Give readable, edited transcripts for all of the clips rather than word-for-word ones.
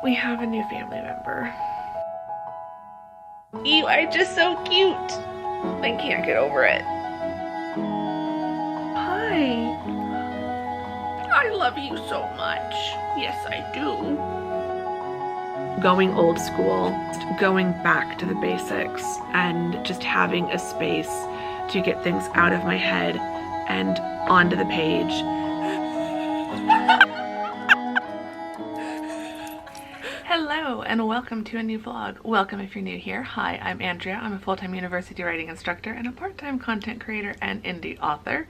We have a new family member. You are just so cute. I can't get over it. Hi. I love you so much. Yes, I do. Going old school, going back to the basics, and just having a space to get things out of my head and onto the page. Hello and welcome to a new vlog. Welcome if you're new here. Hi, I'm Andrea. I'm a full-time university writing instructor and a part-time content creator and indie author.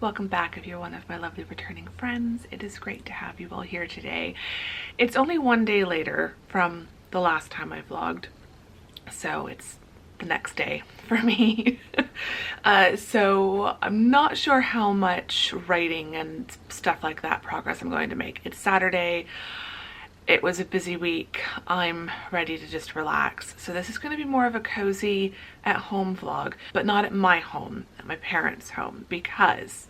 Welcome back if you're one of my lovely returning friends. It is great to have you all here today. It's only one day later from the last time I vlogged, so it's the next day for me. So I'm not sure how much writing and stuff like that progress I'm going to make. It's Saturday. It was a busy week. I'm ready to just relax. So this is going to be more of a cozy at home vlog, but not at my home, at my parents' home, because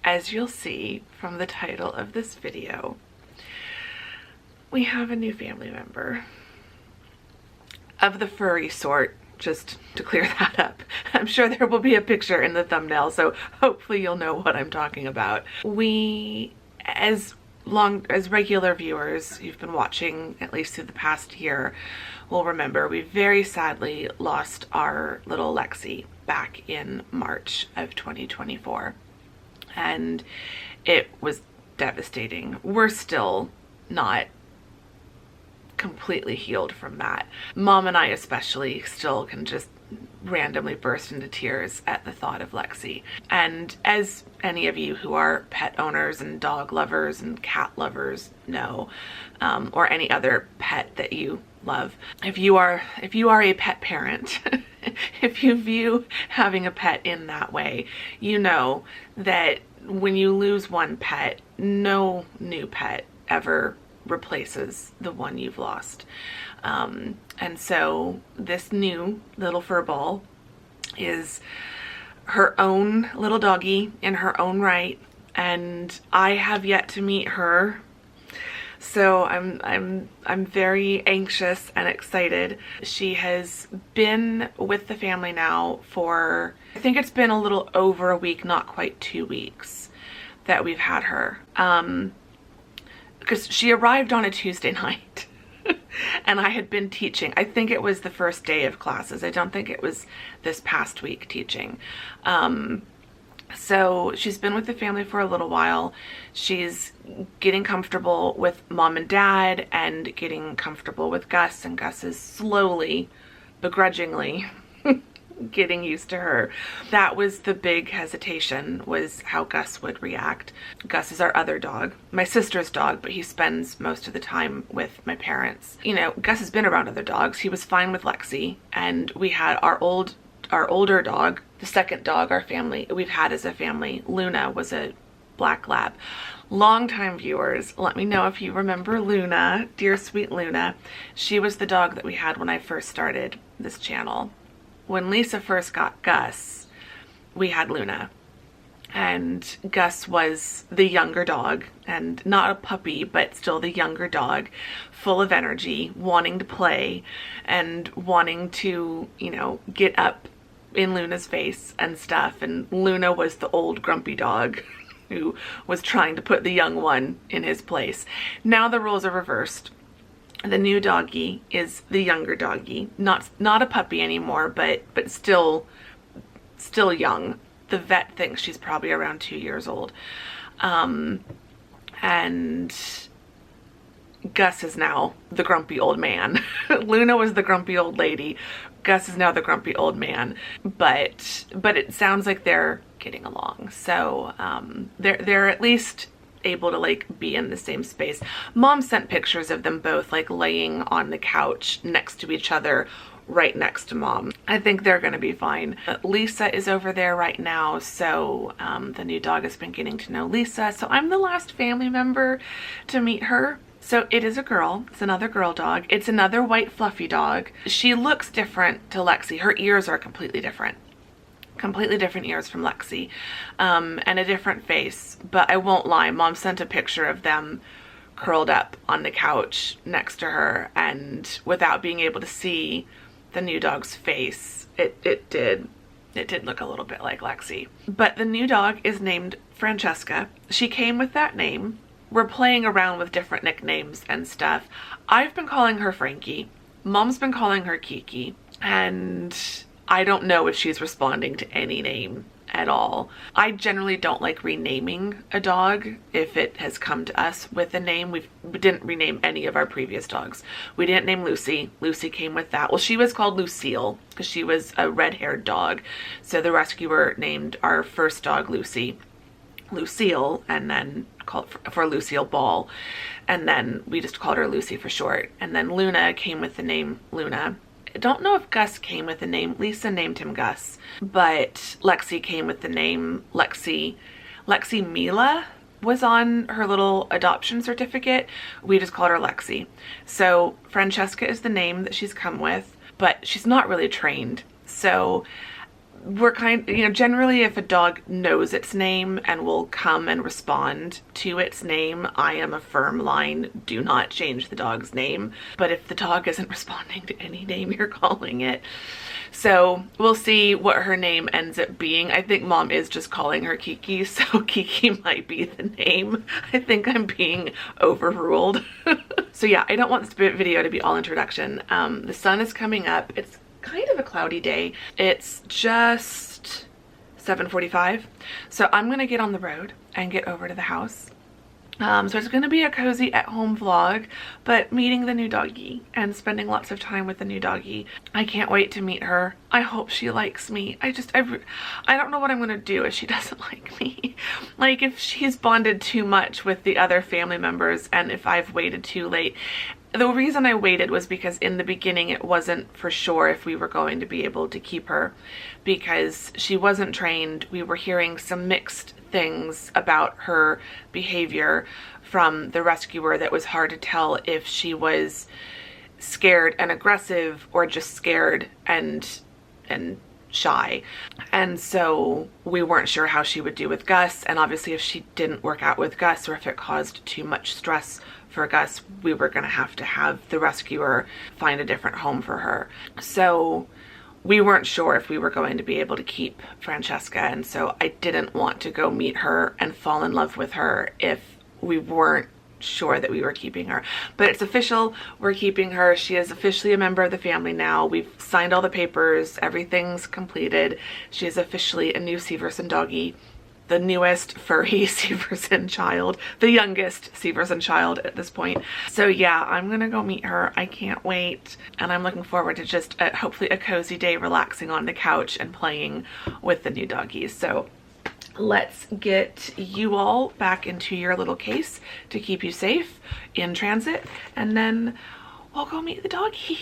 as you'll see from the title of this video, we have a new family member of the furry sort, just to clear that up. I'm sure there will be a picture in the thumbnail, so hopefully you'll know what I'm talking about. We, as regular viewers, you've been watching at least through the past year, will remember we very sadly lost our little Lexi back in March of 2024, and it was devastating. We're still not completely healed from that. Mom and I especially still can just randomly burst into tears at the thought of Lexi. And as any of you who are pet owners and dog lovers and cat lovers know, or any other pet that you love, if you are a pet parent, if you view having a pet in that way, you know that when you lose one pet, no new pet ever replaces the one you've lost. And so this new little fur ball is her own little doggy in her own right, and I have yet to meet her. So I'm very anxious and excited. She has been with the family now for, I think it's been a little over a week, not quite 2 weeks that we've had her. Because she arrived on a Tuesday night and I had been teaching. I think it was the first day of classes. I don't think it was this past week teaching. So she's been with the family for a little while. She's getting comfortable with mom and dad and getting comfortable with Gus, and Gus is slowly, begrudgingly getting used to her. That was the big hesitation, was how Gus would react. Gus is our other dog, my sister's dog, but he spends most of the time with my parents. You know, Gus has been around other dogs. He was fine with Lexi, and we had our older dog, the second dog we've had as a family. Luna was a black lab. Longtime viewers, let me know if you remember Luna, dear sweet Luna. She was the dog that we had when I first started this channel. When Lisa first got Gus, we had Luna, and Gus was the younger dog, and not a puppy, but still the younger dog, full of energy, wanting to play and wanting to, you know, get up in Luna's face and stuff. And Luna was the old grumpy dog who was trying to put the young one in his place. Now the roles are reversed. The new doggy is the younger doggy, not a puppy anymore, but still young. The vet thinks she's probably around 2 years old. And Gus is now the grumpy old man. Luna was the grumpy old lady. Gus is now the grumpy old man. But it sounds like they're getting along. So they're at least able to like be in the same space. Mom sent pictures of them both like laying on the couch next to each other, right next to mom. I think they're gonna be fine. Lisa is over there right now, so the new dog has been getting to know Lisa. So I'm the last family member to meet her. So it is a girl. It's another girl dog. It's another white fluffy dog. She looks different to Lexi. Her ears are completely different ears from Lexi, and a different face. But I won't lie, mom sent a picture of them curled up on the couch next to her, and without being able to see the new dog's face, it did look a little bit like Lexi. But the new dog is named Francesca. She came with that name. We're playing around with different nicknames and stuff. I've been calling her Frankie. Mom's been calling her Kiki. And I don't know if she's responding to any name at all. I generally don't like renaming a dog if it has come to us with a name. We didn't rename any of our previous dogs. We didn't name Lucy. Lucy came with that. Well, she was called Lucille because she was a red-haired dog. So the rescuer named our first dog Lucille, and then called for Lucille Ball. And then we just called her Lucy for short. And then Luna came with the name Luna. I don't know if Gus came with the name. Lisa named him Gus, but Lexi came with the name Lexi. Lexi Mila was on her little adoption certificate. We just called her Lexi. So Francesca is the name that she's come with, but she's not really trained. So we're generally if a dog knows its name and will come and respond to its name, I am a firm line, do not change the dog's name. But if the dog isn't responding to any name you're calling it, so we'll see what her name ends up being. I think Mom is just calling her Kiki, so Kiki might be the name. I think I'm being overruled. So yeah, I don't want this video to be all introduction. The sun is coming up. It's kind of a cloudy day. It's just 7:45, so I'm gonna get on the road and get over to the house. So it's gonna be a cozy at home vlog, but meeting the new doggy and spending lots of time with the new doggy. I can't wait to meet her. I hope she likes me. I don't know what I'm gonna do if she doesn't like me. Like if she's bonded too much with the other family members and if I've waited too late. The reason I waited was because in the beginning it wasn't for sure if we were going to be able to keep her because she wasn't trained. We were hearing some mixed things about her behavior from the rescuer that was hard to tell if she was scared and aggressive or just scared and shy. And so we weren't sure how she would do with Gus, and obviously if she didn't work out with Gus or if it caused too much stress for Gus, we were going to have the rescuer find a different home for her. So we weren't sure if we were going to be able to keep Francesca, and so I didn't want to go meet her and fall in love with her if we weren't sure that we were keeping her. But it's official, we're keeping her. She is officially a member of the family now. We've signed all the papers, everything's completed. She is officially a new Severson doggy, the newest furry Severson child, the youngest Severson child at this point. So yeah, I'm gonna go meet her. I can't wait, and I'm looking forward to just hopefully a cozy day relaxing on the couch and playing with the new doggies. So let's get you all back into your little case to keep you safe in transit, and then we'll go meet the doggy.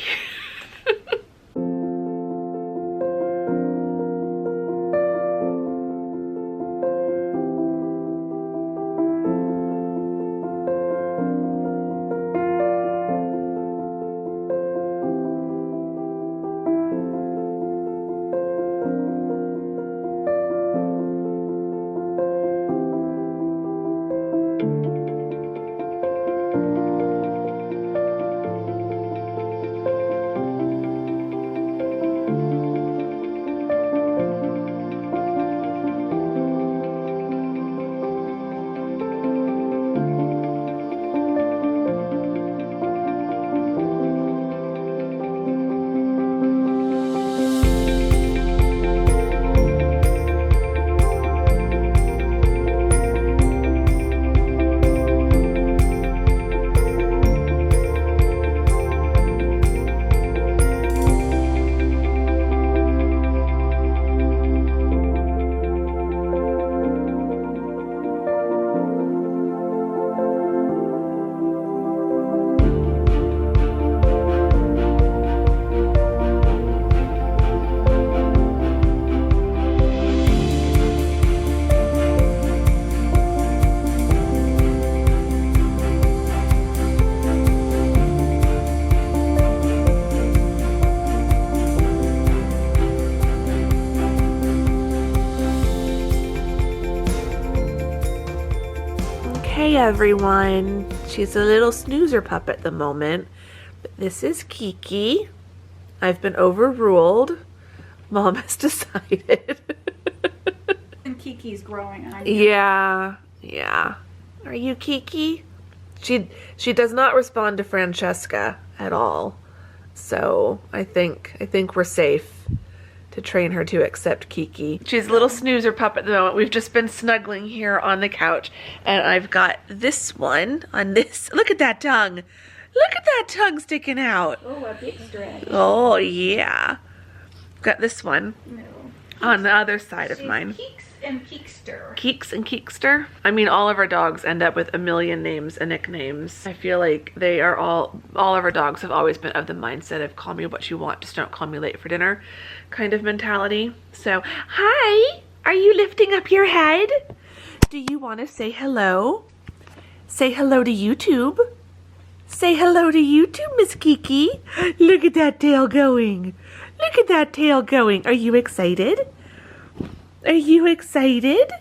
Hey everyone, She's a little snoozer pup at the moment. But this is Kiki. I've been overruled. Mom has decided. And Kiki's growing on you. Yeah. Are you Kiki? She does not respond to Francesca at all. So I think we're safe to train her to accept Kiki. She's a little snoozer pup at the moment. We've just been snuggling here on the couch, and I've got this one on this. Look at that tongue. Look at that tongue sticking out. Oh, a big stretch. Oh, yeah. Got this one on the other side of mine. Keeks and Keekster. Keeks and Keekster. I mean, all of our dogs end up with a million names and nicknames. I feel like they are all of our dogs have always been of the mindset of call me what you want, just don't call me late for dinner kind of mentality. So, hi, are you lifting up your head? Do you want to say hello? Say hello to YouTube. Say hello to YouTube, Miss Kiki. Look at that tail going. Look at that tail going. Are you excited? Are you excited?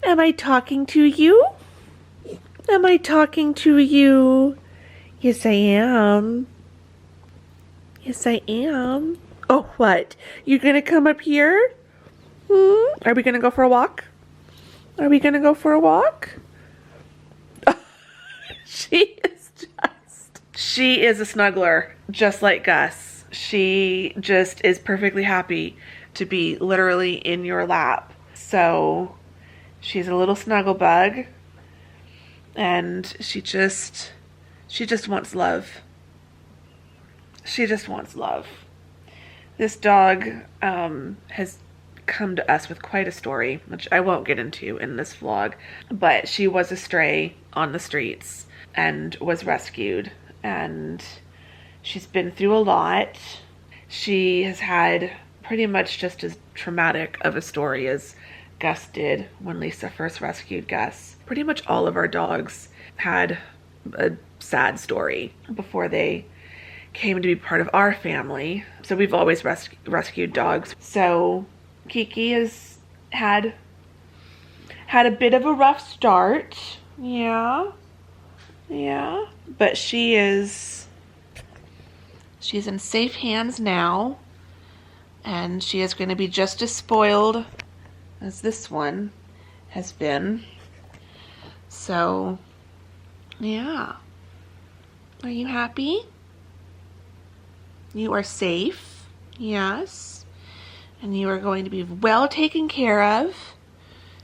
Am I talking to you? Am I talking to you? Yes, I am. Yes, I am. Oh, what? You're gonna come up here? Are we gonna go for a walk? Are we gonna go for a walk? She is a snuggler, just like Gus. She just is perfectly happy to be literally in your lap. So she's a little snuggle bug, and she just wants love. She just wants love. This dog has come to us with quite a story, which I won't get into in this vlog, but she was a stray on the streets and was rescued, and she's been through a lot. She has had pretty much just as traumatic of a story as Gus did when Lisa first rescued Gus. Pretty much all of our dogs had a sad story before they came to be part of our family. So we've always rescued dogs. So Kiki has had a bit of a rough start. Yeah. But she's in safe hands now, and she is going to be just as spoiled as this one has been. So, yeah. Are you happy? You are safe, yes. And you are going to be well taken care of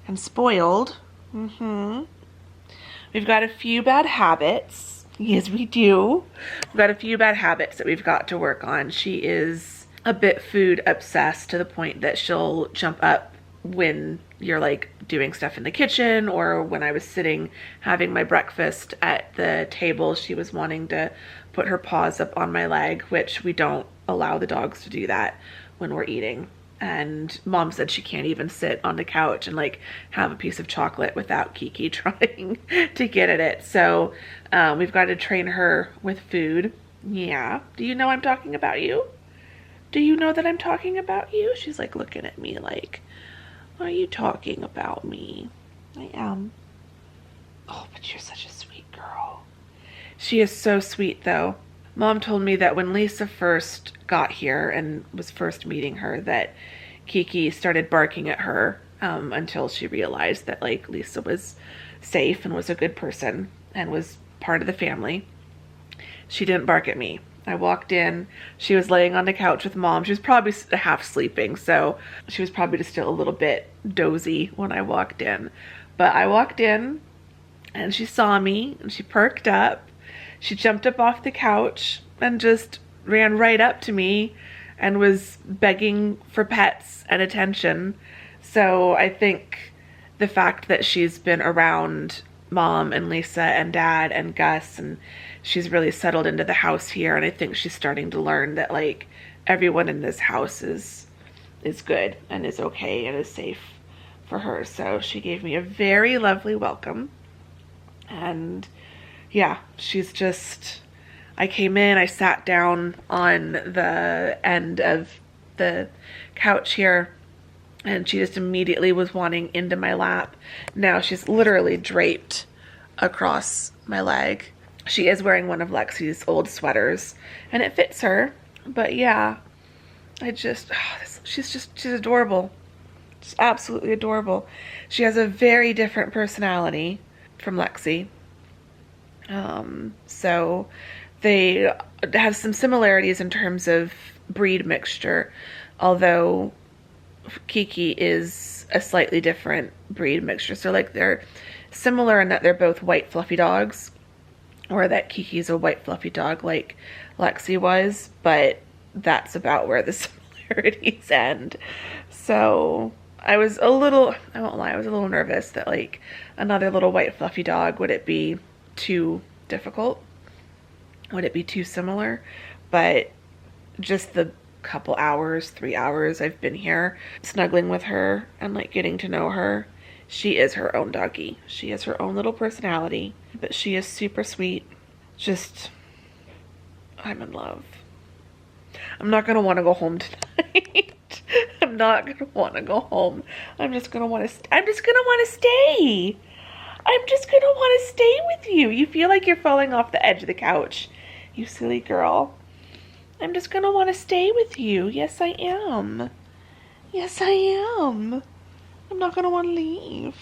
and spoiled. We've got a few bad habits. Yes, we do. We've got a few bad habits that we've got to work on. She is a bit food obsessed to the point that she'll jump up when you're like doing stuff in the kitchen, or when I was sitting having my breakfast at the table, she was wanting to put her paws up on my leg, which we don't allow the dogs to do that when we're eating. And Mom said she can't even sit on the couch and like have a piece of chocolate without Kiki trying to get at it. So we've got to train her with food. Yeah. Do you know I'm talking about you? Do you know that I'm talking about you? She's like looking at me like, are you talking about me? I am. Oh, but you're such a sweet girl. She is so sweet though. Mom told me that when Lisa first got here and was first meeting her, that Kiki started barking at her until she realized that like Lisa was safe and was a good person and was part of the family. She didn't bark at me. I walked in, she was laying on the couch with Mom. She was probably half sleeping, so she was probably just still a little bit dozy when I walked in. But I walked in and she saw me and she perked up. She jumped up off the couch and just ran right up to me and was begging for pets and attention. So I think the fact that she's been around Mom and Lisa and Dad and Gus, and she's really settled into the house here, and I think she's starting to learn that like everyone in this house is good and is okay and is safe for her. So she gave me a very lovely welcome, and yeah, she's just, I came in, I sat down on the end of the couch here, and she just immediately was wanting into my lap. Now she's literally draped across my leg. She is wearing one of Lexi's old sweaters and it fits her, but yeah, she's adorable. Just absolutely adorable. She has a very different personality from Lexi. So they have some similarities in terms of breed mixture, although Kiki is a slightly different breed mixture. So like they're similar in that they're both white fluffy dogs, or that Kiki's a white fluffy dog like Lexi was, but that's about where the similarities end. So I was a little, I won't lie, I was a little nervous that like another little white fluffy dog, would it be too difficult? Would it be too similar? But just the couple hours, 3 hours I've been here snuggling with her and like getting to know her, she is her own doggy. She has her own little personality, but she is super sweet. Just, I'm in love. I'm not gonna want to go home tonight. I'm not gonna want to go home. I'm just gonna want to stay. I'm just gonna want to stay with you. You feel like you're falling off the edge of the couch, you silly girl. I'm just gonna want to stay with you. Yes, I am. Yes, I am. I'm not gonna want to leave.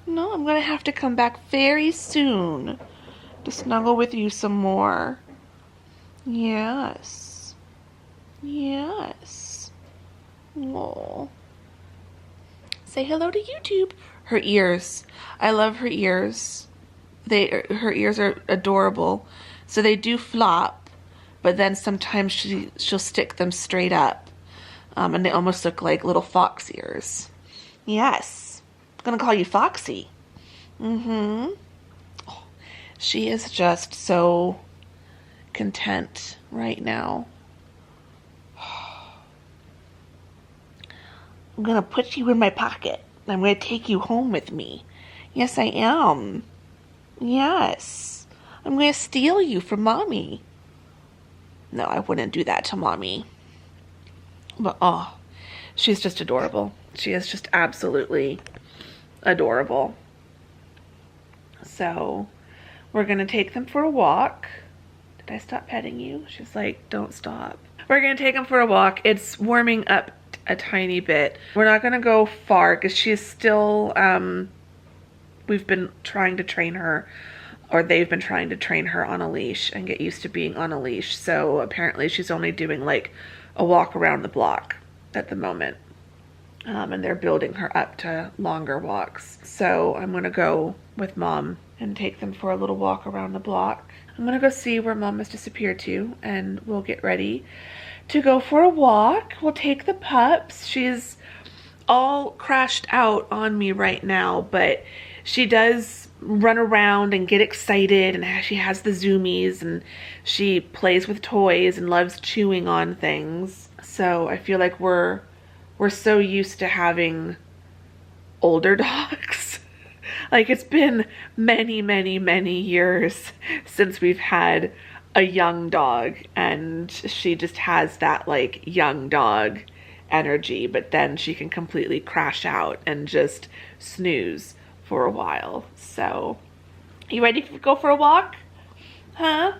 No, I'm gonna have to come back very soon to snuggle with you some more. Yes. Yes. Oh. Say hello to YouTube. Her ears. I love her ears. Her ears are adorable. So they do flop, but then sometimes she'll stick them straight up. And they almost look like little fox ears. Yes. I'm gonna call you Foxy. Mm-hmm. Oh, she is just so content right now. I'm gonna put you in my pocket. I'm gonna take you home with me. Yes, I am. Yes. I'm gonna steal you from Mommy. No, I wouldn't do that to Mommy. But, oh, she's just adorable. She is just absolutely adorable. So, we're gonna take them for a walk. Did I stop petting you? She's like, don't stop. We're gonna take them for a walk. It's warming up a tiny bit. We're not gonna go far because she's still, we've been trying to train her, or they've been trying to train her on a leash and get used to being on a leash. So apparently she's only doing like a walk around the block at the moment. And they're building her up to longer walks. So I'm gonna go with Mom and take them for a little walk around the block. I'm gonna go see where Mom has disappeared to, and we'll get ready to go for a walk. We'll take the pups. She's all crashed out on me right now, but she does run around and get excited, and she has the zoomies, and she plays with toys and loves chewing on things. So I feel like we're so used to having older dogs. Like, it's been many, many, many years since we've had a young dog, and she just has that like young dog energy, but then she can completely crash out and just snooze for a while. So, you ready to go for a walk? Huh?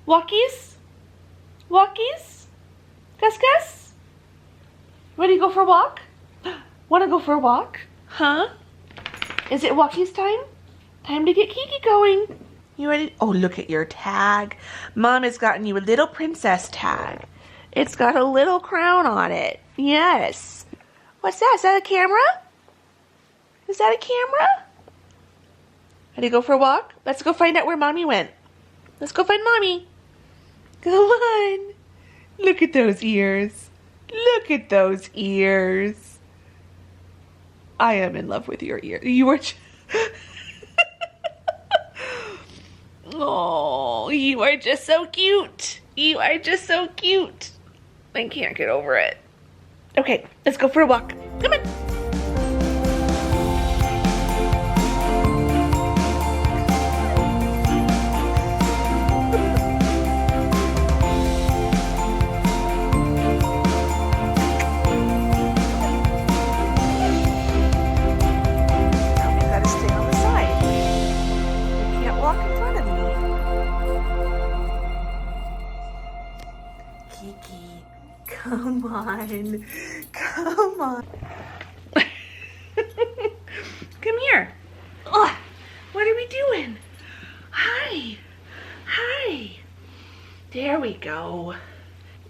Walkies? Walkies? Gus Gus? Ready to go for a walk? Want to go for a walk? Huh? Is it walkies time? Time to get Kiki going. You ready? Oh, look at your tag. Mom has gotten you a little princess tag. It's got a little crown on it. Yes. What's that? Is that a camera? Is that a camera? Ready to go for a walk? Let's go find out where Mommy went. Let's go find Mommy. Come on. Look at those ears. Look at those ears. I am in love with your ears. You are... Oh, you are just so cute. You are just so cute. I can't get over it. Okay, let's go for a walk. Come on. Now we gotta stay on the side. We can't walk Come on. Come on. Come here. Ugh. What are we doing? Hi. Hi. There we go.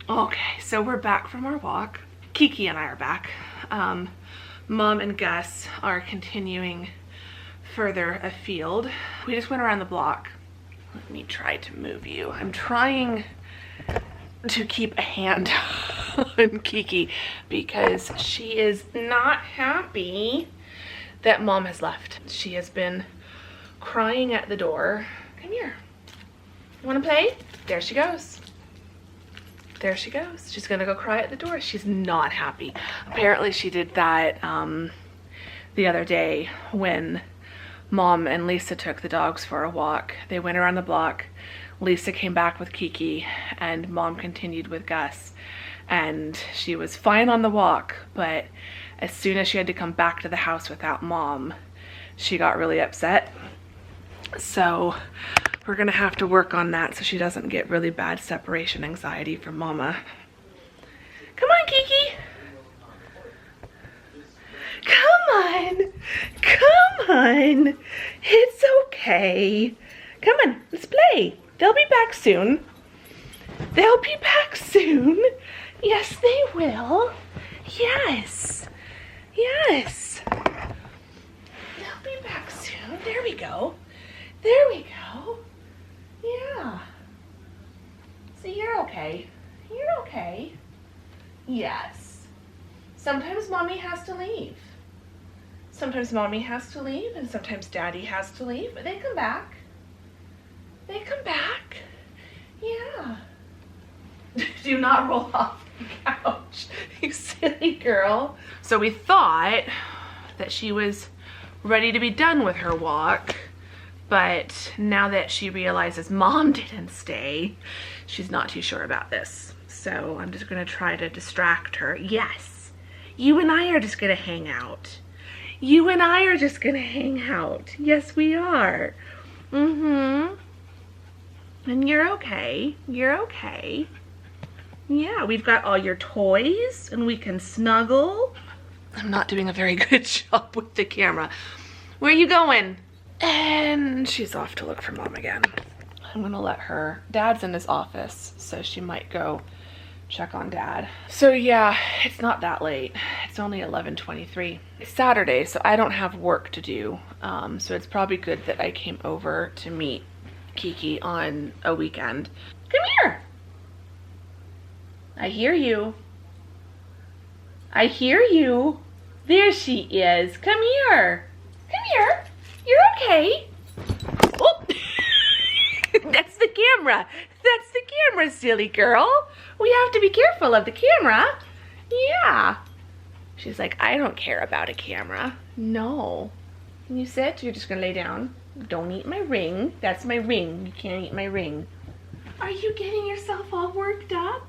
Okay, so we're back from our walk. Kiki and I are back. Mom and Gus are continuing further afield. We just went around the block. Let me try to move you. I'm trying to keep a hand on Kiki because she is not happy that Mom has left. She has been crying at the door. Come here. Want to play? There she goes. There she goes. She's gonna go cry at the door. She's not happy. Apparently she did that the other day when Mom and Lisa took the dogs for a walk. They went around the block. Lisa came back with Kiki and Mom continued with Gus. And she was fine on the walk, but as soon as she had to come back to the house without Mom, she got really upset. So we're gonna have to work on that so she doesn't get really bad separation anxiety from Mama. Come on, Kiki. Come on. Come on. It's okay. Come on, let's play. They'll be back soon. They'll be back soon. Yes, they will. Yes. Yes. They'll be back soon. There we go. There we go. Yeah. See, you're okay. You're okay. Yes. Sometimes Mommy has to leave. Sometimes Mommy has to leave and sometimes Daddy has to leave, but they come back. They come back. Yeah. Do not roll off the couch, you silly girl. So we thought that she was ready to be done with her walk, but now that she realizes Mom didn't stay, she's not too sure about this. So I'm just gonna try to distract her. Yes, you and I are just gonna hang out. You and I are just gonna hang out. Yes, we are. Mm-hmm. And you're okay. You're okay. Yeah, we've got all your toys and we can snuggle. I'm not doing a very good job with the camera. Where are you going? And she's off to look for Mom again. I'm gonna let her. Dad's in his office, so she might go check on Dad. So yeah, it's not that late. It's only 11:23. It's Saturday, so I don't have work to do. So it's probably good that I came over to meet Kiki on a weekend. Come here. I hear you. I hear you. There she is. Come here. Come here. You're okay. Oh. That's the camera. That's the camera, silly girl. We have to be careful of the camera. Yeah. She's like, I don't care about a camera. No. Can you sit? You're just gonna lay down. Don't eat my ring. That's my ring. You can't eat my ring. Are you getting yourself all worked up?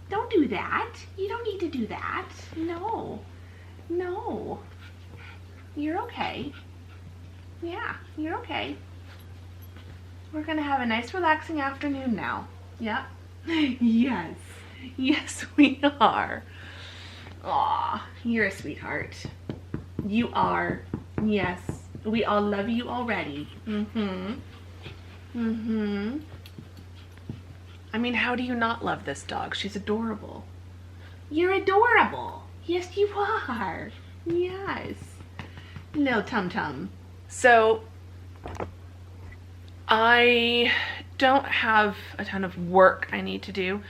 Don't do that. You don't need to do that. No. No. You're okay. Yeah, you're okay. We're gonna have a nice relaxing afternoon now. Yep. Yes. Yes, we are. Aw, you're a sweetheart. You are. Yes. We all love you already. Mm-hmm. Mm-hmm. I mean, how do you not love this dog? She's adorable. You're adorable. Yes, you are. Yes. Little tum-tum. So, I don't have a ton of work I need to do.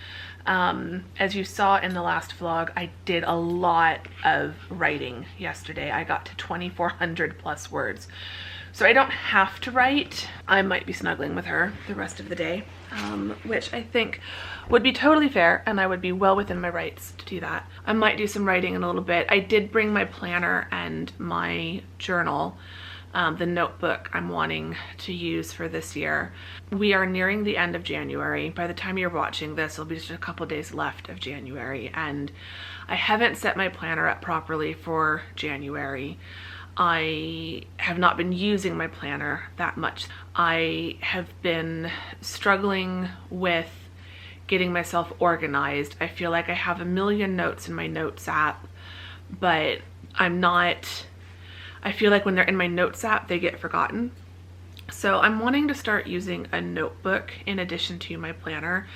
As you saw in the last vlog, I did a lot of writing yesterday. I got to 2,400 plus words. So I don't have to write. I might be snuggling with her the rest of the day, which I think would be totally fair and I would be well within my rights to do that. I might do some writing in a little bit. I did bring my planner and my journal, the notebook I'm wanting to use for this year. We are nearing the end of January. By the time you're watching this, it'll be just a couple days left of January, and I haven't set my planner up properly for January. I have not been using my planner that much. I have been struggling with getting myself organized. I feel like I have a million notes in my notes app, but I feel like when they're in my notes app, they get forgotten. So I'm wanting to start using a notebook in addition to my planner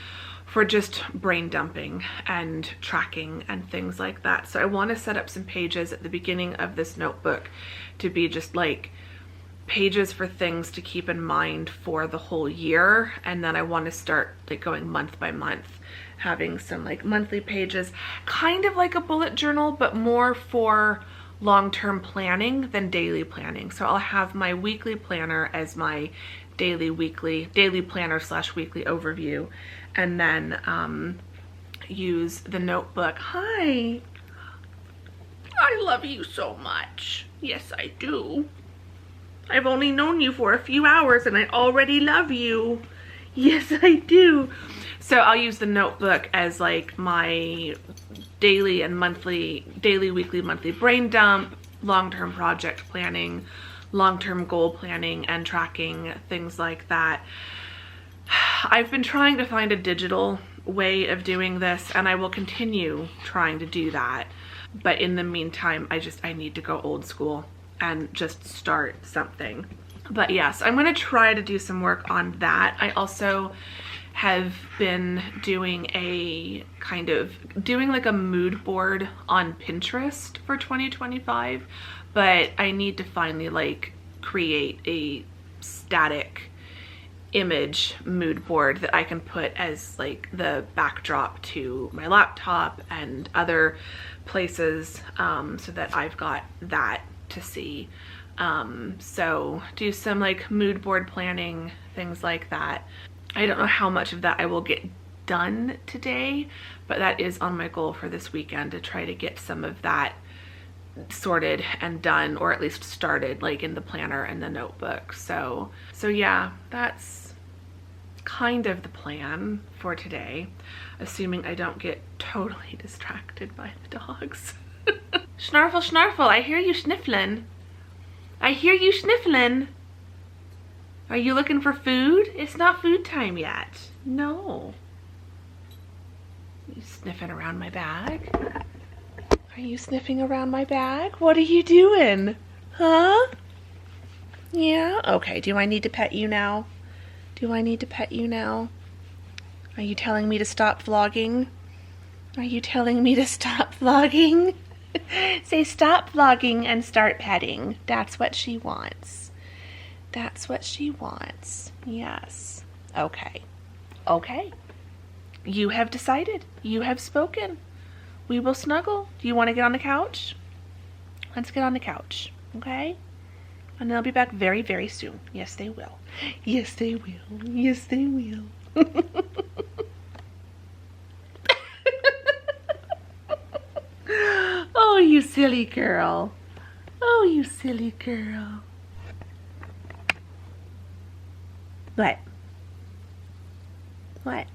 for just brain dumping and tracking and things like that. So I want to set up some pages at the beginning of this notebook to be just like pages for things to keep in mind for the whole year. And then I want to start like going month by month, having some like monthly pages, kind of like a bullet journal, but more for long-term planning than daily planning. So I'll have my weekly planner as my daily planner / weekly overview, and then use the notebook. Hi, I love you so much. Yes, I do. I've only known you for a few hours and I already love you. Yes, I do. So I'll use the notebook as like my daily, weekly, monthly brain dump, long-term project planning, long-term goal planning and tracking, things like that. I've been trying to find a digital way of doing this, and I will continue trying to do that. But in the meantime, I need to go old school and just start something. But yes, I'm gonna try to do some work on that. I also have been doing like a mood board on Pinterest for 2025, but I need to finally like create a static image mood board that I can put as like the backdrop to my laptop and other places, so that I've got that to see. So do some like mood board planning, things like that. I don't know how much of that I will get done today, but that is on my goal for this weekend, to try to get some of that sorted and done, or at least started like in the planner and the notebook. So yeah, that's kind of the plan for today, assuming I don't get totally distracted by the dogs. Snarfle, snarfle, I hear you sniffling. I hear you sniffling. Are you looking for food? It's not food time yet. No. You sniffing around my bag? Are you sniffing around my bag? What are you doing? Huh? Yeah? Okay, do I need to pet you now? Do I need to pet you now? Are you telling me to stop vlogging? Are you telling me to stop vlogging? Say stop vlogging and start petting. That's what she wants. That's what she wants. Yes. Okay. Okay. You have decided. You have spoken. We will snuggle. Do you want to get on the couch? Let's get on the couch. Okay? And they'll be back very, very soon. Yes, they will. Yes, they will. Yes, they will. Oh, you silly girl. Oh, you silly girl. What? What?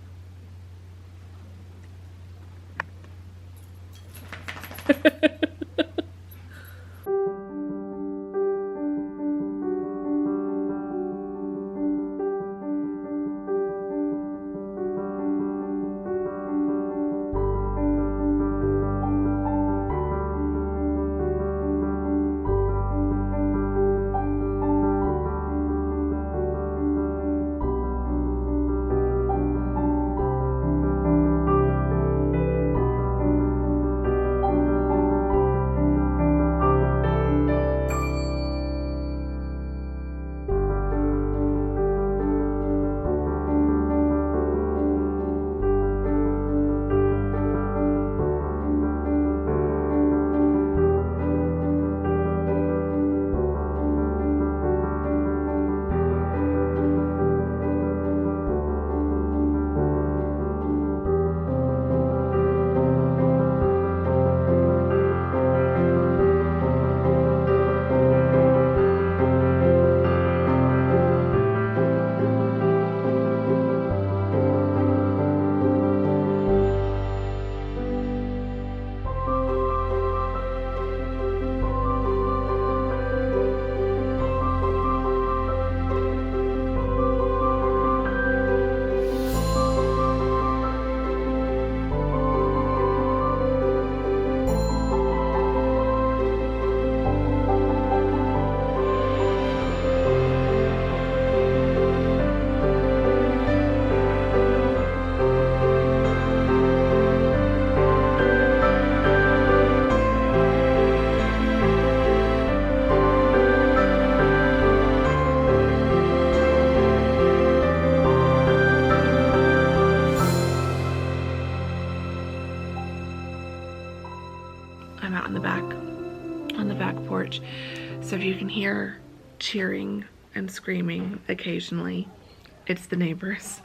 porch. So if you can hear cheering and screaming occasionally, it's the neighbors.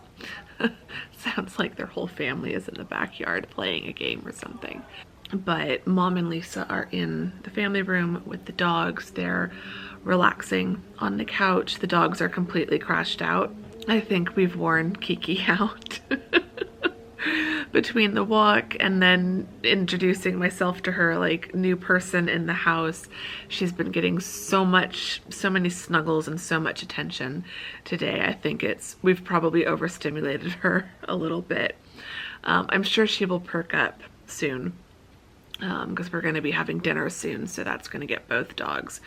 Sounds like their whole family is in the backyard playing a game or something. But Mom and Lisa are in the family room with the dogs. They're relaxing on the couch. The dogs are completely crashed out. I think we've worn Kiki out. Between the walk and then introducing myself to her like new person in the house, she's been getting so many snuggles and so much attention today. I think we've probably overstimulated her a little bit. I'm sure she will perk up soon because we're going to be having dinner soon, so that's going to get both dogs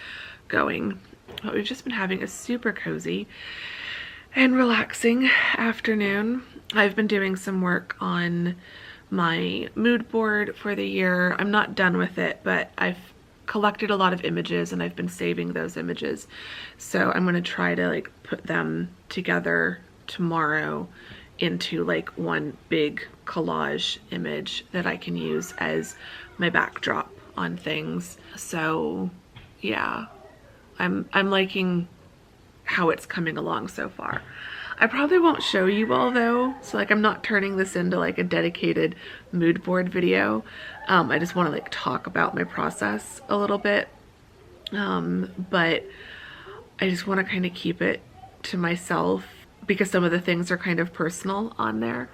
going. But we've just been having a super cozy and relaxing afternoon. I've been doing some work on my mood board for the year. I'm not done with it, but I've collected a lot of images and I've been saving those images. So I'm going to try to like put them together tomorrow into like one big collage image that I can use as my backdrop on things. So yeah, I'm liking how it's coming along so far. I probably won't show you all though, so like I'm not turning this into like a dedicated mood board video. I just want to like talk about my process a little bit, but I just want to kind of keep it to myself because some of the things are kind of personal on there.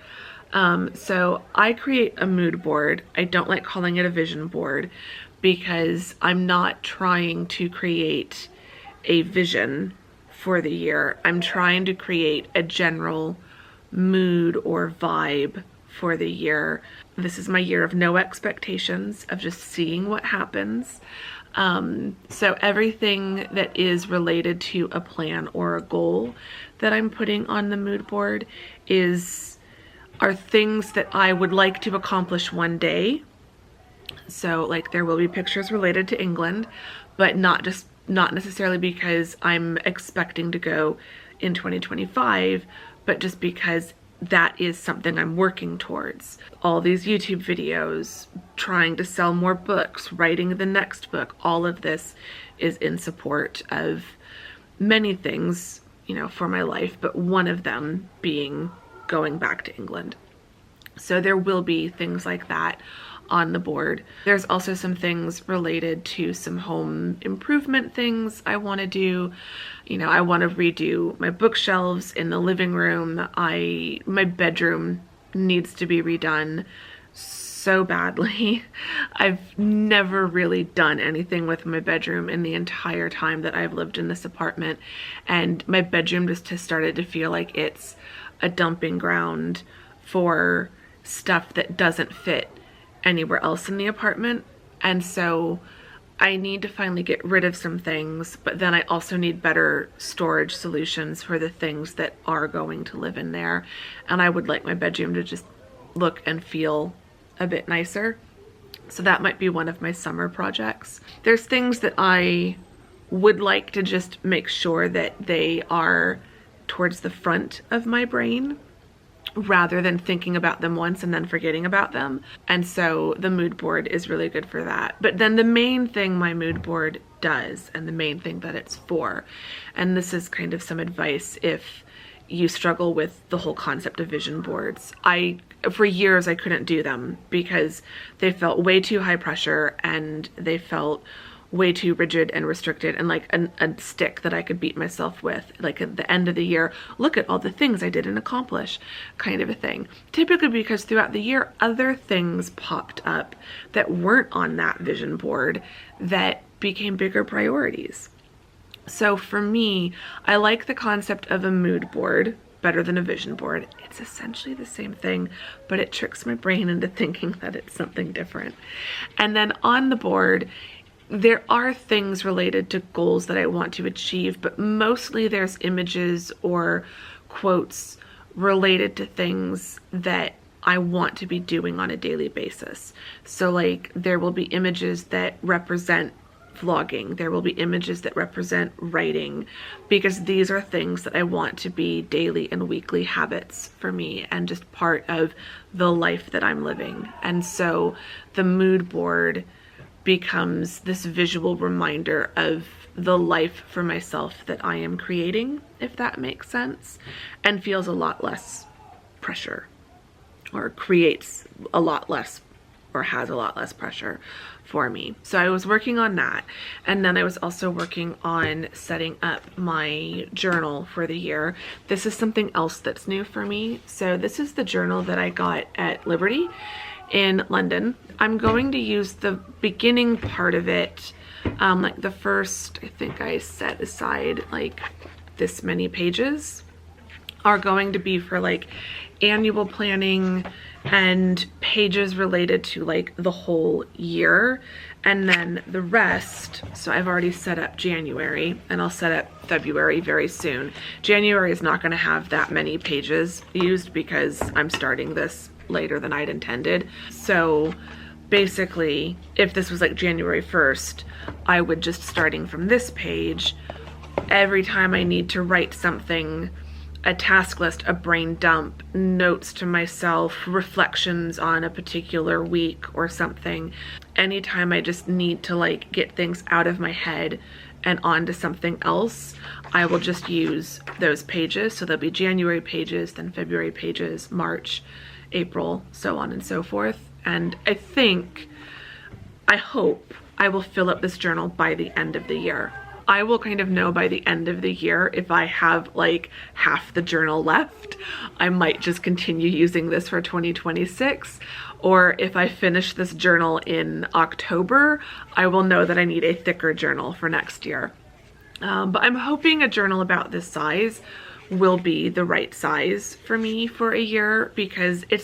So I create a mood board. I don't like calling it a vision board because I'm not trying to create a vision for the year. I'm trying to create a general mood or vibe for the year. This is my year of no expectations, of just seeing what happens. So everything that is related to a plan or a goal that I'm putting on the mood board are things that I would like to accomplish one day. So like there will be pictures related to England, but not necessarily because I'm expecting to go in 2025, but just because that is something I'm working towards. All these YouTube videos, trying to sell more books, writing the next book, all of this is in support of many things, you know, for my life, but one of them being going back to England. So there will be things like that on the board. There's also some things related to some home improvement things I want to do. You know, I want to redo my bookshelves in the living room. My bedroom needs to be redone so badly. I've never really done anything with my bedroom in the entire time that I've lived in this apartment, and my bedroom just has started to feel like it's a dumping ground for stuff that doesn't fit anywhere else in the apartment. And so I need to finally get rid of some things, but then I also need better storage solutions for the things that are going to live in there. And I would like my bedroom to just look and feel a bit nicer. So that might be one of my summer projects. There's things that I would like to just make sure that they are towards the front of my brain, rather than thinking about them once and then forgetting about them. And so the mood board is really good for that. But then the main thing my mood board does, and the main thing that it's for, and this is kind of some advice if you struggle with the whole concept of vision boards. For years I couldn't do them because they felt way too high pressure and they felt way too rigid and restricted and like a stick that I could beat myself with, like at the end of the year, look at all the things I didn't accomplish, kind of a thing. Typically because throughout the year other things popped up that weren't on that vision board that became bigger priorities. So for me, I like the concept of a mood board better than a vision board. It's essentially the same thing, but it tricks my brain into thinking that it's something different. And then on the board, there are things related to goals that I want to achieve, but mostly there's images or quotes related to things that I want to be doing on a daily basis. So like there will be images that represent vlogging, there will be images that represent writing, because these are things that I want to be daily and weekly habits for me and just part of the life that I'm living. And so the mood board becomes this visual reminder of the life for myself that I am creating, if that makes sense, and feels a lot less pressure, or creates a lot less, or has a lot less pressure for me. So I was working on that, and then I was also working on setting up my journal for the year. This is something else that's new for me. So this is the journal that I got at Liberty in London. I'm going to use the beginning part of it, like the first, I think I set aside like this many pages are going to be for like annual planning and pages related to like the whole year, and then the rest, so I've already set up January, and I'll set up February very soon. January is not going to have that many pages used because I'm starting this later than I'd intended. So basically, if this was like January 1st, I would just, starting from this page, every time I need to write something, a task list, a brain dump, notes to myself, reflections on a particular week or something, anytime I just need to like get things out of my head and onto something else, I will just use those pages. So there'll be January pages, then February pages, March, April, so on and so forth. And I hope I will fill up this journal by the end of the year. I will kind of know by the end of the year if I have like half the journal left. I might just continue using this for 2026, or if I finish this journal in October, I will know that I need a thicker journal for next year. But I'm hoping a journal about this size will be the right size for me for a year, because it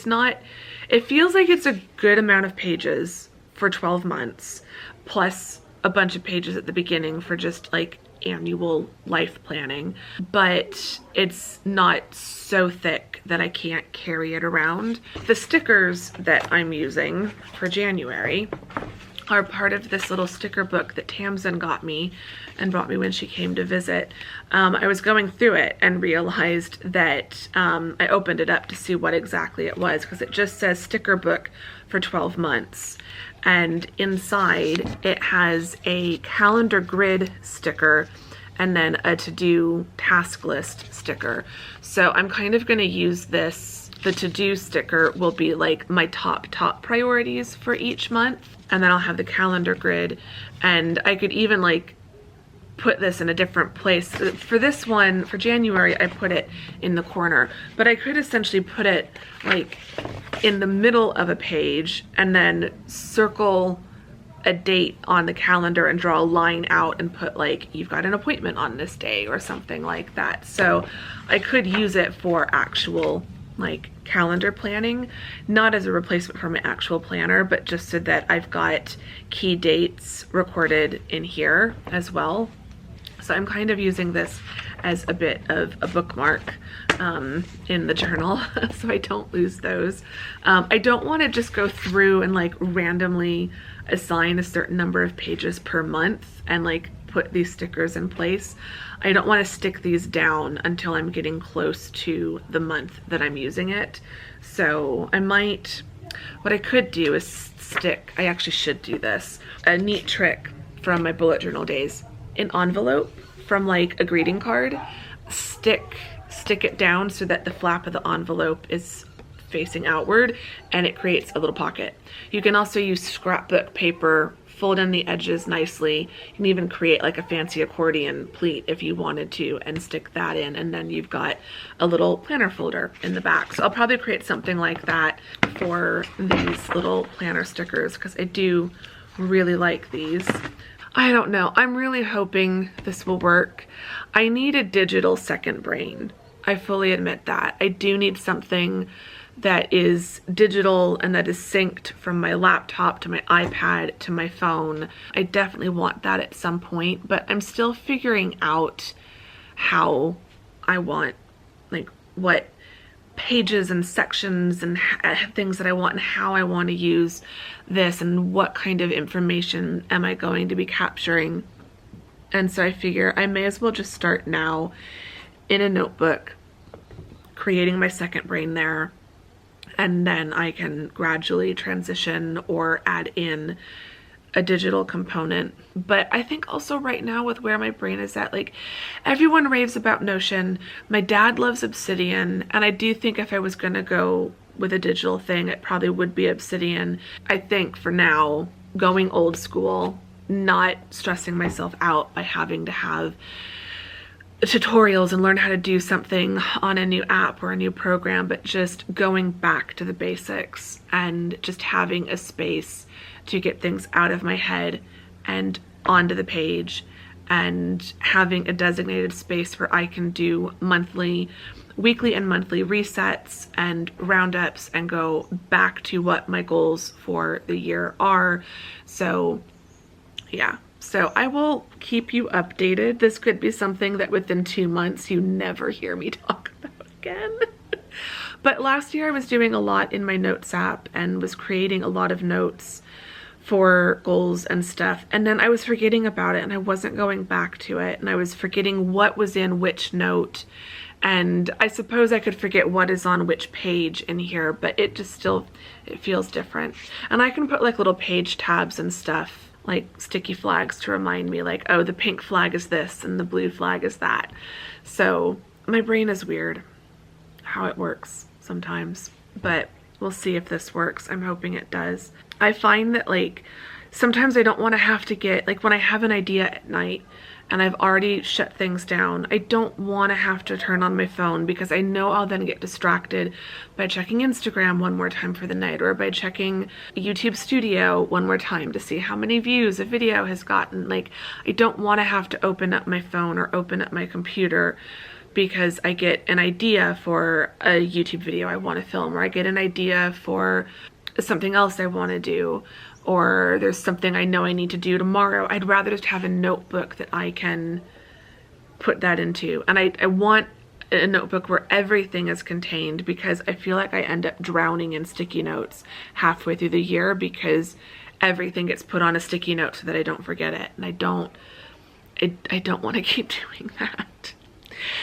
feels like it's a good amount of pages for 12 months, plus a bunch of pages at the beginning for just like annual life planning, but it's not so thick that I can't carry it around. The stickers that I'm using for January are part of this little sticker book that Tamsin got me and brought me when she came to visit. I was going through it and realized that I opened it up to see what exactly it was, because it just says sticker book for 12 months. And inside it has a calendar grid sticker and then a to-do task list sticker. So I'm kind of going to use this. The to-do sticker will be like my top priorities for each month, and then I'll have the calendar grid, and I could even like put this in a different place. For this one, for January, I put it in the corner, but I could essentially put it like in the middle of a page and then circle a date on the calendar and draw a line out and put like, you've got an appointment on this day or something like that. So I could use it for actual like calendar planning, not as a replacement for my actual planner, but just so that I've got key dates recorded in here as well. So I'm kind of using this as a bit of a bookmark in the journal so I don't lose those. I don't want to just go through and like randomly assign a certain number of pages per month and like put these stickers in place. I don't want to stick these down until I'm getting close to the month that I'm using it. So what I could do is stick, I actually should do this, a neat trick from my bullet journal days, an envelope from like a greeting card, stick it down so that the flap of the envelope is facing outward and it creates a little pocket. You can also use scrapbook paper, fold in the edges nicely. You can even create like a fancy accordion pleat if you wanted to and stick that in, and then you've got a little planner folder in the back. So I'll probably create something like that for these little planner stickers because I do really like these. I don't know. I'm really hoping this will work. I need a digital second brain. I fully admit that. I do need something that is digital and that is synced from my laptop to my iPad to my phone. I definitely want that at some point, but I'm still figuring out how I want, like what pages and sections and things that I want and how I want to use this and what kind of information am I going to be capturing. And so I figure I may as well just start now in a notebook, creating my second brain there, and then I can gradually transition or add in a digital component. But I think also right now with where my brain is at, like everyone raves about Notion. My dad loves Obsidian, and I do think if I was gonna go with a digital thing, it probably would be Obsidian. I think for now, going old school, not stressing myself out by having to have tutorials and learn how to do something on a new app or a new program, but just going back to the basics and just having a space to get things out of my head and onto the page, and having a designated space where I can do weekly and monthly resets and roundups and go back to what my goals for the year are. So yeah. So I will keep you updated. This could be something that within 2 months you never hear me talk about again. But last year I was doing a lot in my notes app and was creating a lot of notes for goals and stuff. And then I was forgetting about it and I wasn't going back to it. And I was forgetting what was in which note. And I suppose I could forget what is on which page in here, but it just still, it feels different. And I can put like little page tabs and stuff, like sticky flags to remind me like, oh, the pink flag is this and the blue flag is that. So my brain is weird how it works sometimes, but we'll see if this works. I'm hoping it does. I find that like sometimes I don't want to have to get, like when I have an idea at night and I've already shut things down, I don't want to have to turn on my phone because I know I'll then get distracted by checking Instagram one more time for the night, or by checking YouTube Studio one more time to see how many views a video has gotten. Like I don't want to have to open up my phone or open up my computer because I get an idea for a YouTube video I want to film, or I get an idea for something else I want to do, or there's something I know I need to do tomorrow. I'd rather just have a notebook that I can put that into. And I want a notebook where everything is contained, because I feel like I end up drowning in sticky notes halfway through the year because everything gets put on a sticky note so that I don't forget it. And I don't want to keep doing that.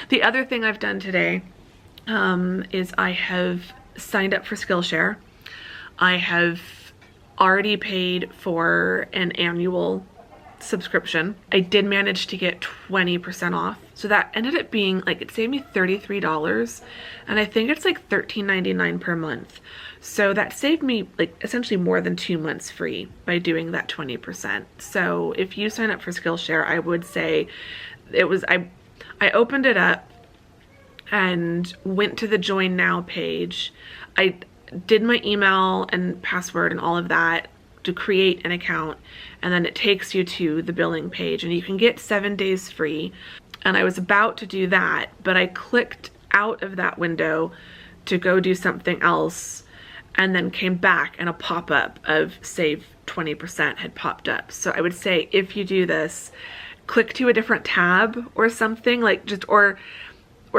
The other thing I've done today is I have signed up for Skillshare. I have already paid for an annual subscription. I did manage to get 20% off. So that ended up being like, it saved me $33, and I think it's like $13.99 per month. So that saved me like essentially more than 2 months free by doing that 20%. So if you sign up for Skillshare, I would say it was, I opened it up and went to the join now page. I did my email and password and all of that to create an account, and then it takes you to the billing page and you can get 7 days free. And I was about to do that, but I clicked out of that window to go do something else and then came back and a pop-up of save 20% had popped up. So I would say if you do this, click to a different tab or something, like just or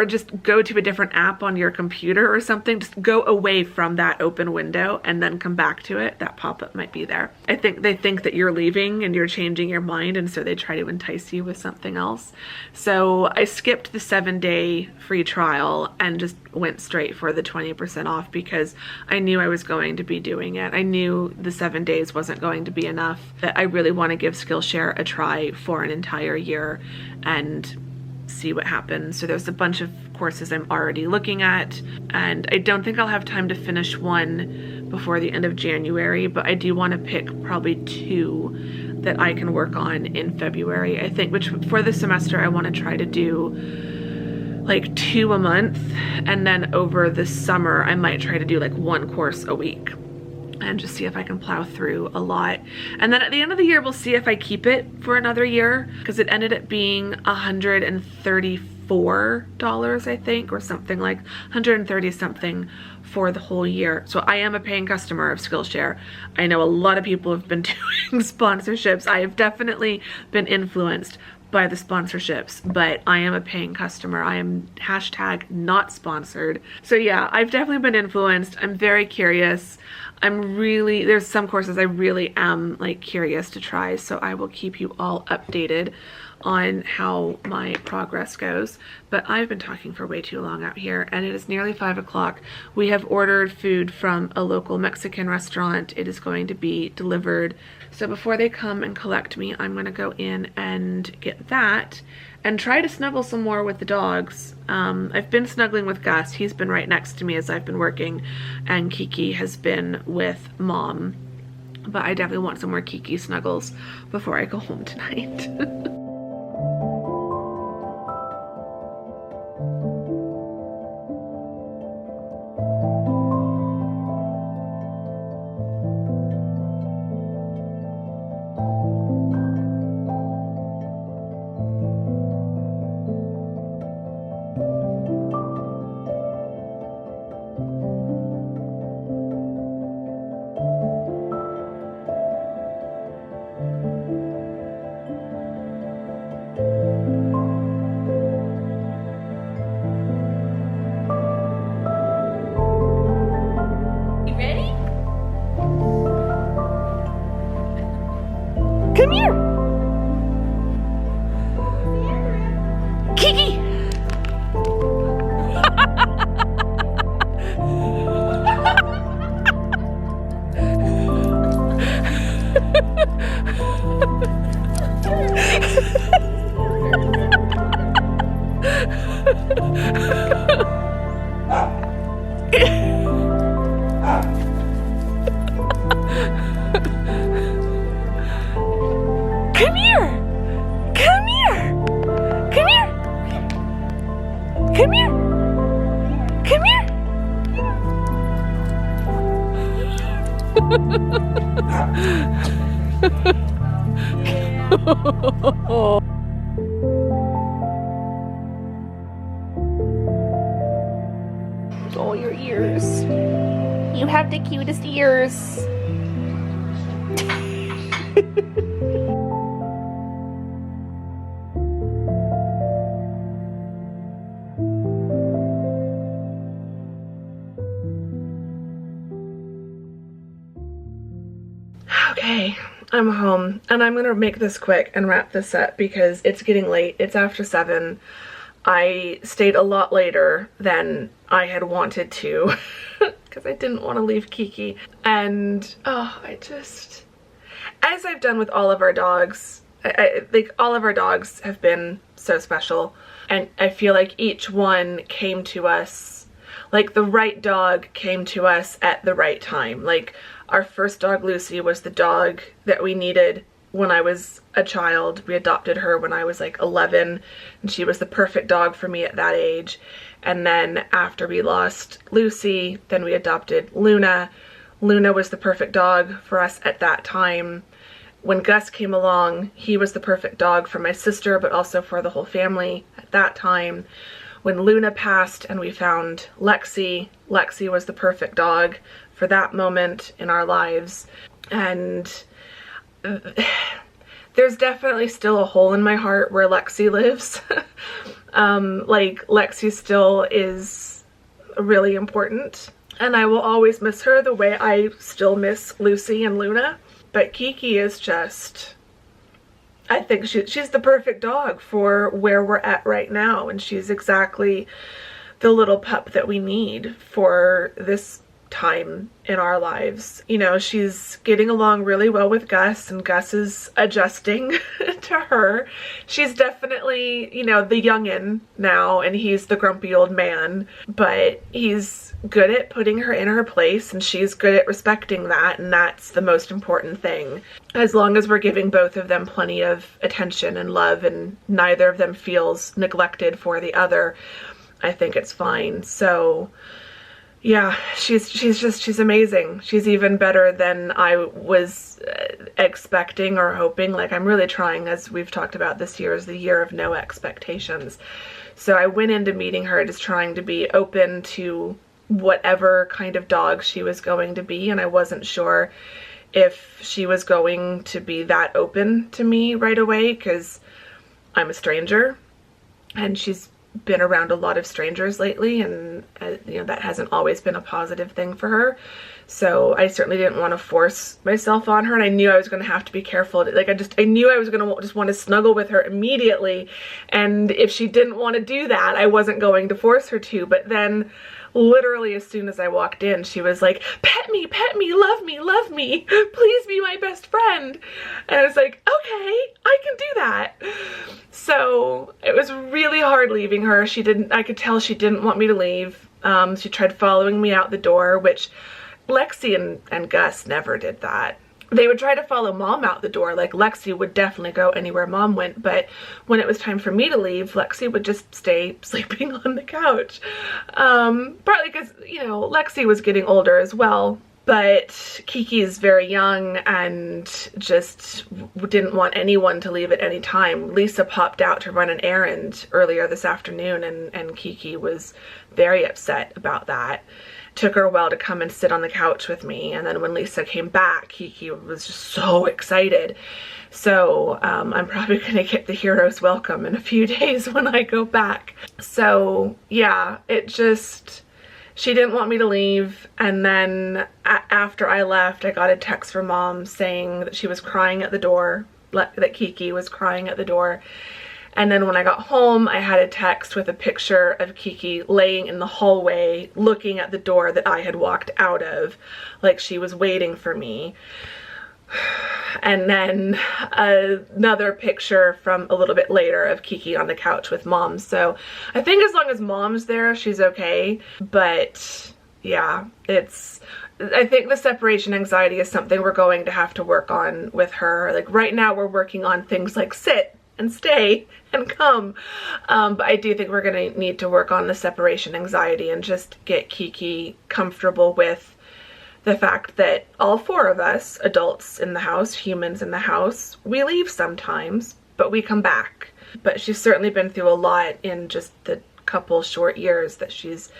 just go to a different app on your computer or something. Just go away from that open window and then come back to it. That pop-up might be there. I think they think that you're leaving and you're changing your mind, and so they try to entice you with something else. So I skipped the 7-day free trial and just went straight for the 20% off because I knew I was going to be doing it. I knew the 7 days wasn't going to be enough. That I really want to give Skillshare a try for an entire year and see what happens. So there's a bunch of courses I'm already looking at, and I don't think I'll have time to finish one before the end of January, but I do want to pick probably 2 that I can work on in February. I think, which for the semester I want to try to do like 2 a month, and then over the summer I might try to do like 1 course a week and just see if I can plow through a lot. And then at the end of the year, we'll see if I keep it for another year, because it ended up being $134, I think, or something like 130 something for the whole year. So I am a paying customer of Skillshare. I know a lot of people have been doing sponsorships. I have definitely been influenced by the sponsorships, but I am a paying customer. I am #not sponsored. So yeah, I've definitely been influenced. I'm very curious. There's some courses I really am like curious to try, so I will keep you all updated on how my progress goes, but I've been talking for way too long out here, and it is nearly 5 o'clock. We have ordered food from a local Mexican restaurant. It is going to be delivered. So before they come and collect me, I'm gonna go in and get that and try to snuggle some more with the dogs. I've been snuggling with Gus. He's been right next to me as I've been working, and Kiki has been with Mom. But I definitely want some more Kiki snuggles before I go home tonight. Come here! Kiki! Come here! Come here! Come here! Come here! Come here! Oh, your ears. You have the cutest ears. Okay, I'm home, and I'm gonna make this quick and wrap this up because it's getting late. It's after 7. I stayed a lot later than I had wanted to because I didn't want to leave Kiki. And I just, as I've done with all of our dogs, like all of our dogs have been so special, and I feel like each one came to us, like the right dog came to us at the right time. Like our first dog, Lucy, was the dog that we needed when I was a child. We adopted her when I was like 11, and she was the perfect dog for me at that age. And then after we lost Lucy, then we adopted Luna. Luna was the perfect dog for us at that time. When Gus came along, he was the perfect dog for my sister, but also for the whole family at that time. When Luna passed and we found Lexi, Lexi was the perfect dog for that moment in our lives. And there's definitely still a hole in my heart where Lexi lives. Like Lexi still is really important, and I will always miss her the way I still miss Lucy and Luna. But Kiki is just, I think she's the perfect dog for where we're at right now, and she's exactly the little pup that we need for this time in our lives. You know, she's getting along really well with Gus, and Gus is adjusting to her. She's definitely, you know, the youngin' now, and he's the grumpy old man, but he's good at putting her in her place, and she's good at respecting that, and that's the most important thing. As long as we're giving both of them plenty of attention and love, and neither of them feels neglected for the other, I think it's fine. So yeah, she's amazing. She's even better than I was expecting or hoping. Like, I'm really trying, as we've talked about, this year is the year of no expectations. So I went into meeting her just trying to be open to whatever kind of dog she was going to be, and I wasn't sure if she was going to be that open to me right away because I'm a stranger, and she's been around a lot of strangers lately, and you know, that hasn't always been a positive thing for her. So I certainly didn't want to force myself on her, and I knew I was going to have to be careful. Like I knew I was going to just want to snuggle with her immediately, and if she didn't want to do that, I wasn't going to force her to. But then literally as soon as I walked in, she was like, pet me, love me, please be my best friend. And I was like, okay, I can do that. So it was really hard leaving her. I could tell she didn't want me to leave. She tried following me out the door, which Lexi and Gus never did that. They would try to follow Mom out the door. Like Lexi would definitely go anywhere Mom went, but when it was time for me to leave, Lexi would just stay sleeping on the couch. Partly because, you know, Lexi was getting older as well, but Kiki is very young and just didn't want anyone to leave at any time. Lisa popped out to run an errand earlier this afternoon, and Kiki was very upset about that. Took her a while to come and sit on the couch with me, and then when Lisa came back, Kiki was just so excited. So I'm probably gonna get the hero's welcome in a few days when I go back. So yeah, she didn't want me to leave, and then after I left, I got a text from Mom saying that she was crying at the door, that Kiki was crying at the door. And then when I got home, I had a text with a picture of Kiki laying in the hallway looking at the door that I had walked out of, like she was waiting for me. And then another picture from a little bit later of Kiki on the couch with Mom. So I think as long as Mom's there, she's okay. But yeah, I think the separation anxiety is something we're going to have to work on with her. Like right now we're working on things like sit and stay and come, but I do think we're gonna need to work on the separation anxiety and just get Kiki comfortable with the fact that all four of us, adults in the house, humans in the house, we leave sometimes, but we come back. But she's certainly been through a lot in just the couple short years that she's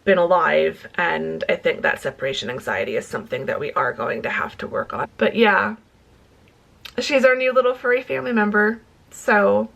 been alive, and I think that separation anxiety is something that we are going to have to work on. But yeah, she's our new little furry family member. So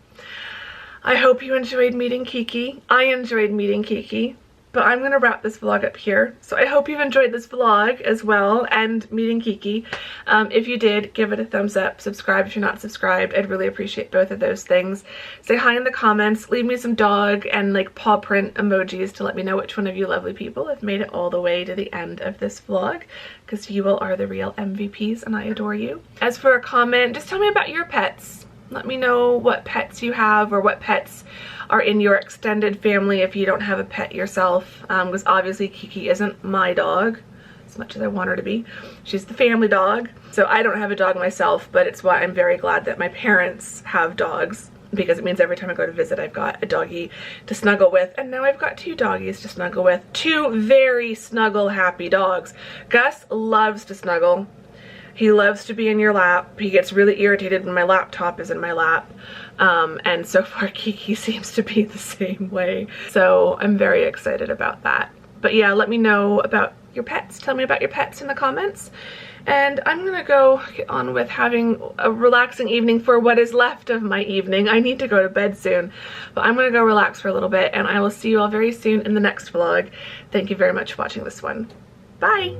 I hope you enjoyed meeting Kiki. I enjoyed meeting Kiki, but I'm gonna wrap this vlog up here. So I hope you've enjoyed this vlog as well, and meeting Kiki. If you did, give it a thumbs up, subscribe if you're not subscribed. I'd really appreciate both of those things. Say hi in the comments, leave me some dog and like paw print emojis to let me know which one of you lovely people have made it all the way to the end of this vlog, because you all are the real MVPs and I adore you. As for a comment, just tell me about your pets. Let me know what pets you have, or what pets are in your extended family if you don't have a pet yourself, because obviously Kiki isn't my dog as much as I want her to be. She's the family dog. So I don't have a dog myself, but it's why I'm very glad that my parents have dogs, because it means every time I go to visit I've got a doggy to snuggle with, and now I've got two doggies to snuggle with. Two very snuggle happy dogs. Gus loves to snuggle. He loves to be in your lap. He gets really irritated when my laptop is in my lap. And so far Kiki seems to be the same way. So I'm very excited about that. But yeah, let me know about your pets. Tell me about your pets in the comments. And I'm gonna go get on with having a relaxing evening for what is left of my evening. I need to go to bed soon, but I'm gonna go relax for a little bit, and I will see you all very soon in the next vlog. Thank you very much for watching this one. Bye.